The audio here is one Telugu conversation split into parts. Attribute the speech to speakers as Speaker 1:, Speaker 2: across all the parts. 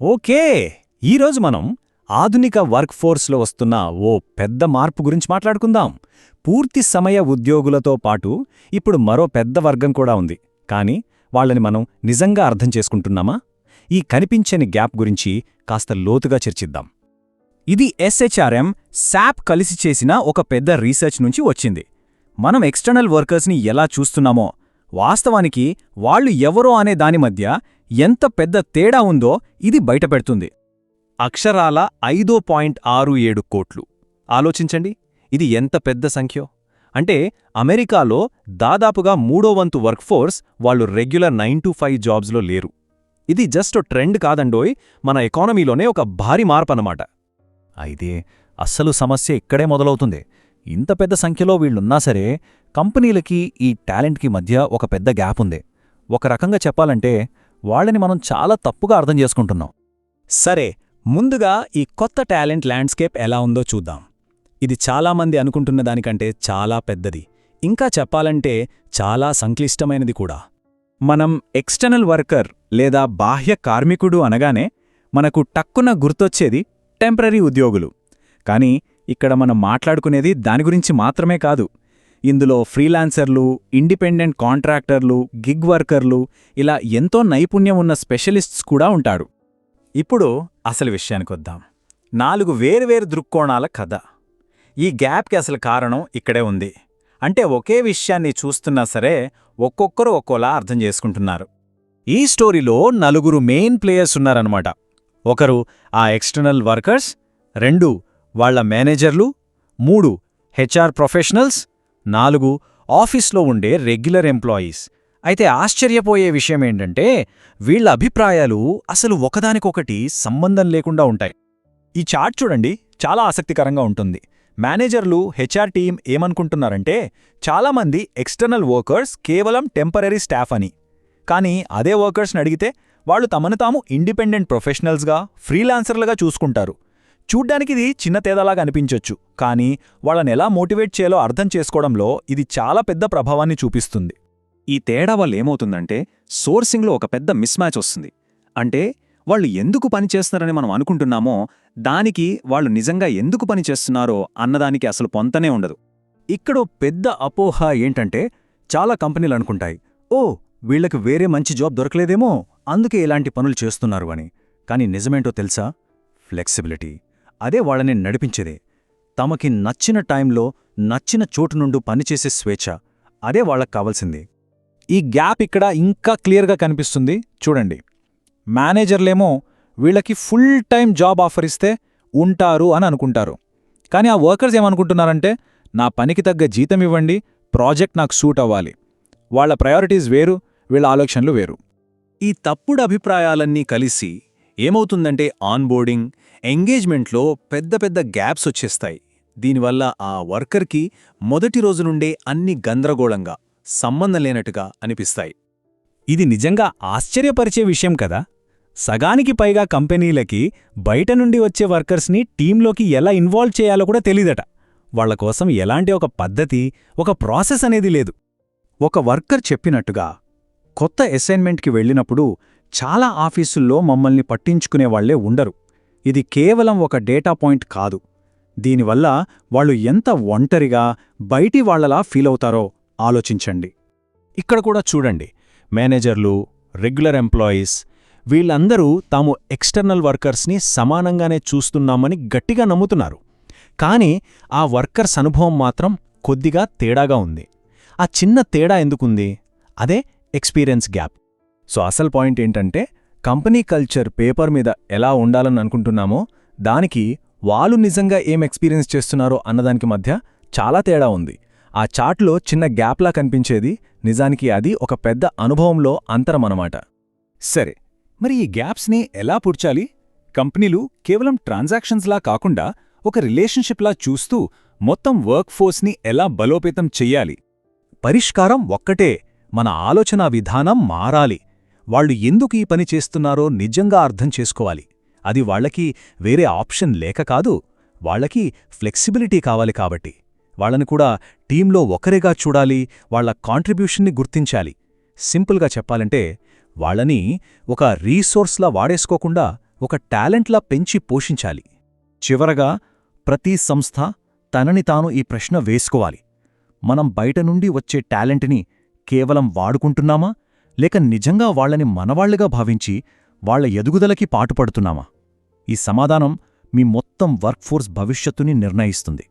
Speaker 1: ఓకే. ఈరోజు మనం ఆధునిక వర్క్ ఫోర్స్లో వస్తున్న ఓ పెద్ద మార్పు గురించి మాట్లాడుకుందాం. పూర్తి సమయ ఉద్యోగులతో పాటు ఇప్పుడు మరో పెద్ద వర్గం కూడా ఉంది. కానీ వాళ్ళని మనం నిజంగా అర్థం చేసుకుంటున్నామా? ఈ కనిపించని గ్యాప్ గురించి కాస్త లోతుగా చర్చిద్దాం. ఇది SHRM, SAP కలిసి చేసిన ఒక పెద్ద రీసెర్చ్ నుంచి వచ్చింది. మనం ఎక్స్టర్నల్ వర్కర్స్ని ఎలా చూస్తున్నామో, వాస్తవానికి వాళ్ళు ఎవరో అనే దాని మధ్య ఎంత పెద్ద తేడా ఉందో ఇది బయటపెడుతుంది. అక్షరాల 5.67 కోట్లు. ఆలోచించండి, ఇది ఎంత పెద్ద సంఖ్యో. అంటే అమెరికాలో దాదాపుగా మూడో వంతు వర్క్ఫోర్స్ వాళ్ళు రెగ్యులర్ 9 to 5 జాబ్స్లో లేరు. ఇది జస్ట్ ట్రెండ్ కాదండోయ్, మన ఎకానమీలోనే ఒక భారీ మార్పన్నమాట. అయితే అస్సలు సమస్య ఇక్కడే మొదలవుతుంది. ఇంత పెద్ద సంఖ్యలో వీళ్ళున్నా సరే కంపెనీలకి ఈ టాలెంట్కి మధ్య ఒక పెద్ద గ్యాప్ ఉంది. ఒక రకంగా చెప్పాలంటే వాళ్ళని మనం చాలా తప్పుగా అర్థం చేసుకుంటున్నాం.
Speaker 2: సరే, ముందుగా ఈ కొత్త టాలెంట్ ల్యాండ్స్కేప్ ఎలా ఉందో చూద్దాం. ఇది చాలామంది అనుకుంటున్న దానికంటే చాలా పెద్దది. ఇంకా చెప్పాలంటే చాలా సంక్లిష్టమైనది కూడా. మనం ఎక్స్టర్నల్ వర్కర్ లేదా బాహ్య కార్మికుడు అనగానే మనకు టక్కున గుర్తొచ్చేది టెంపరరీ ఉద్యోగులు. కానీ ఇక్కడ మనం మాట్లాడుకునేది దాని గురించి మాత్రమే కాదు. ఇందులో ఫ్రీలాన్సర్లు, ఇండిపెండెంట్ కాంట్రాక్టర్లు, గిగ్ వర్కర్లు, ఇలా ఎంతో నైపుణ్యం ఉన్న స్పెషలిస్ట్స్ కూడా ఉంటాడు. ఇప్పుడు అసలు విషయానికొద్దాం. 4 వేర్వేరు దృక్కోణాల కథ. ఈ గ్యాప్కి అసలు కారణం ఇక్కడే ఉంది. అంటే ఒకే విషయాన్ని చూస్తున్నా సరే ఒక్కొక్కరు ఒక్కోలా అర్థం చేసుకుంటున్నారు. ఈ స్టోరీలో 4 మెయిన్ ప్లేయర్స్ ఉన్నారన్నమాట. ఒకరు ఆ ఎక్స్టర్నల్ వర్కర్స్, 2 వాళ్ల మేనేజర్లు, 3 HR ప్రొఫెషనల్స్, 4 ఆఫీస్లో ఉండే రెగ్యులర్ ఎంప్లాయీస్. అయితే ఆశ్చర్యపోయే విషయమేంటంటే వీళ్ల అభిప్రాయాలు అసలు ఒకదానికొకటి సంబంధం లేకుండా ఉంటాయి. ఈ చార్ట్ చూడండి, చాలా ఆసక్తికరంగా ఉంటుంది. మేనేజర్లు, HR టీం ఏమనుకుంటున్నారంటే చాలామంది ఎక్స్టర్నల్ వర్కర్స్ కేవలం టెంపరరీ స్టాఫ్ అని. కానీ అదే వర్కర్స్ని అడిగితే వాళ్ళు తమను తాము ఇండిపెండెంట్ ప్రొఫెషనల్స్గా, ఫ్రీలాన్సర్లుగా చూసుకుంటారు. చూడ్డానికిది చిన్న తేడాలాగా అనిపించొచ్చు, కానీ వాళ్ళనెలా మోటివేట్ చేయాలో అర్థం చేసుకోవడంలో ఇది చాలా పెద్ద ప్రభావాన్ని చూపిస్తుంది. ఈ తేడా వల్ల ఏమవుతుందంటే సోర్సింగ్లో ఒక పెద్ద మిస్మ్యాచ్ వస్తుంది. అంటే వాళ్ళు ఎందుకు పనిచేస్తున్నారని మనం అనుకుంటున్నామో దానికి వాళ్ళు నిజంగా ఎందుకు పనిచేస్తున్నారో అన్నదానికి అసలు పొంతనే ఉండదు. ఇక్కడో పెద్ద అపోహ ఏంటంటే చాలా కంపెనీలు అనుకుంటాయి, ఓ వీళ్లకు వేరే మంచి జాబ్ దొరకలేదేమో అందుకే ఇలాంటి పనులు చేస్తున్నారు అని. కానీ నిజమేంటో తెలుసా? ఫ్లెక్సిబిలిటీ. అదే వాళ్ళని నడిపించేదే. తమకి నచ్చిన టైంలో నచ్చిన చోటు నుండి పనిచేసే స్వేచ్ఛ. అదే వాళ్ళకు కావాల్సింది. ఈ గ్యాప్ ఇక్కడ ఇంకా క్లియర్గా కనిపిస్తుంది. చూడండి, మేనేజర్లేమో వీళ్ళకి ఫుల్ టైం జాబ్ ఆఫర్ ఇస్తే ఉంటారు అని అనుకుంటారు. కానీ ఆ వర్కర్స్ ఏమనుకుంటున్నారంటే నా పనికి తగ్గ జీతం ఇవ్వండి, ప్రాజెక్ట్ నాకు సూట్ అవ్వాలి. వాళ్ల ప్రయారిటీస్ వేరు, వీళ్ళ ఆలోచనలు వేరు. ఈ తప్పుడు అభిప్రాయాలన్నీ కలిసి ఏమవుతుందంటే ఆన్బోర్డింగ్, ఎంగేజ్మెంట్లో పెద్ద పెద్ద గ్యాప్స్ వచ్చేస్తాయి. దీనివల్ల ఆ వర్కర్కి మొదటి రోజు నుండే అన్ని గందరగోళంగా, సంబంధం లేనట్టుగా అనిపిస్తాయి. ఇది నిజంగా ఆశ్చర్యపరిచే విషయం కదా. సగానికి పైగా కంపెనీలకి బయట నుండి వచ్చే వర్కర్స్ని టీంలోకి ఎలా ఇన్వాల్వ్ చేయాలో కూడా తెలీదట. వాళ్లకోసం ఎలాంటి ఒక పద్ధతి, ఒక ప్రాసెస్ అనేది లేదు. ఒక వర్కర్ చెప్పినట్టుగా, కొత్త అసైన్మెంట్కి వెళ్ళినప్పుడు చాలా ఆఫీసుల్లో మమ్మల్ని పట్టించుకునేవాళ్లే ఉండరు. ఇది కేవలం ఒక డేటా పాయింట్ కాదు. దీనివల్ల వాళ్ళు ఎంత ఒంటరిగా, బయటి వాళ్లలా ఫీలవుతారో ఆలోచించండి. ఇక్కడ కూడా చూడండి, మేనేజర్లు, రెగ్యులర్ ఎంప్లాయీస్ వీళ్ళందరూ తాము ఎక్స్టర్నల్ వర్కర్స్ని సమానంగానే చూస్తున్నామని గట్టిగా నమ్ముతున్నారు. కానీ ఆ వర్కర్స్ అనుభవం మాత్రం కొద్దిగా తేడాగా ఉంది. ఆ చిన్న తేడా ఎందుకుంది? అదే ఎక్స్పీరియన్స్ గ్యాప్. సో అసలు పాయింట్ ఏంటంటే కంపెనీ కల్చర్ పేపర్ మీద ఎలా ఉండాలని అనుకుంటున్నామో దానికి వాళ్ళు నిజంగా ఏం ఎక్స్పీరియన్స్ చేస్తున్నారో అన్నదానికి మధ్య చాలా తేడా ఉంది. ఆ చార్ట్లో చిన్న గ్యాప్లా కనిపించేది నిజానికి అది ఒక పెద్ద అనుభవంలో అంతరమన్నమాట. సరే, మరి ఈ గ్యాప్స్ని ఎలా పూడ్చాలి? కంపెనీలు కేవలం ట్రాన్సాక్షన్స్లా కాకుండా ఒక రిలేషన్షిప్లా చూస్తూ మొత్తం వర్క్ ఫోర్స్ని ఎలా బలోపేతం చెయ్యాలి? పరిష్కారం ఒక్కటే, మన ఆలోచనా విధానం మారాలి. వాళ్ళు ఎందుకు ఈ పని చేస్తున్నారో నిజంగా అర్థం చేసుకోవాలి. అది వాళ్లకి వేరే ఆప్షన్ లేక కాదు, వాళ్లకి ఫ్లెక్సిబిలిటీ కావాలి కాబట్టి. వాళ్లను కూడా టీంలో ఒకరిగా చూడాలి, వాళ్ల కాంట్రిబ్యూషన్ని గుర్తించాలి. సింపుల్గా చెప్పాలంటే వాళ్ళని ఒక రీసోర్స్లా వాడేసుకోకుండా
Speaker 1: ఒక టాలెంట్లా పెంచి పోషించాలి. చివరగా ప్రతి సంస్థ తనని తాను ఈ ప్రశ్న వేసుకోవాలి. మనం బయట నుండి వచ్చే టాలెంట్ని కేవలం వాడుకుంటున్నామా, లేక నిజంగా వాళ్లని మనవాళ్లుగా భావించి వాళ్ల ఎదుగుదలకి పాటుపడుతున్నామా? ఈ సమాధానం మీ మొత్తం వర్క్ ఫోర్స్ భవిష్యత్తుని నిర్ణయిస్తుంది.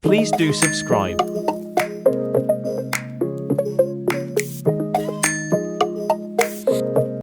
Speaker 3: Please do subscribe.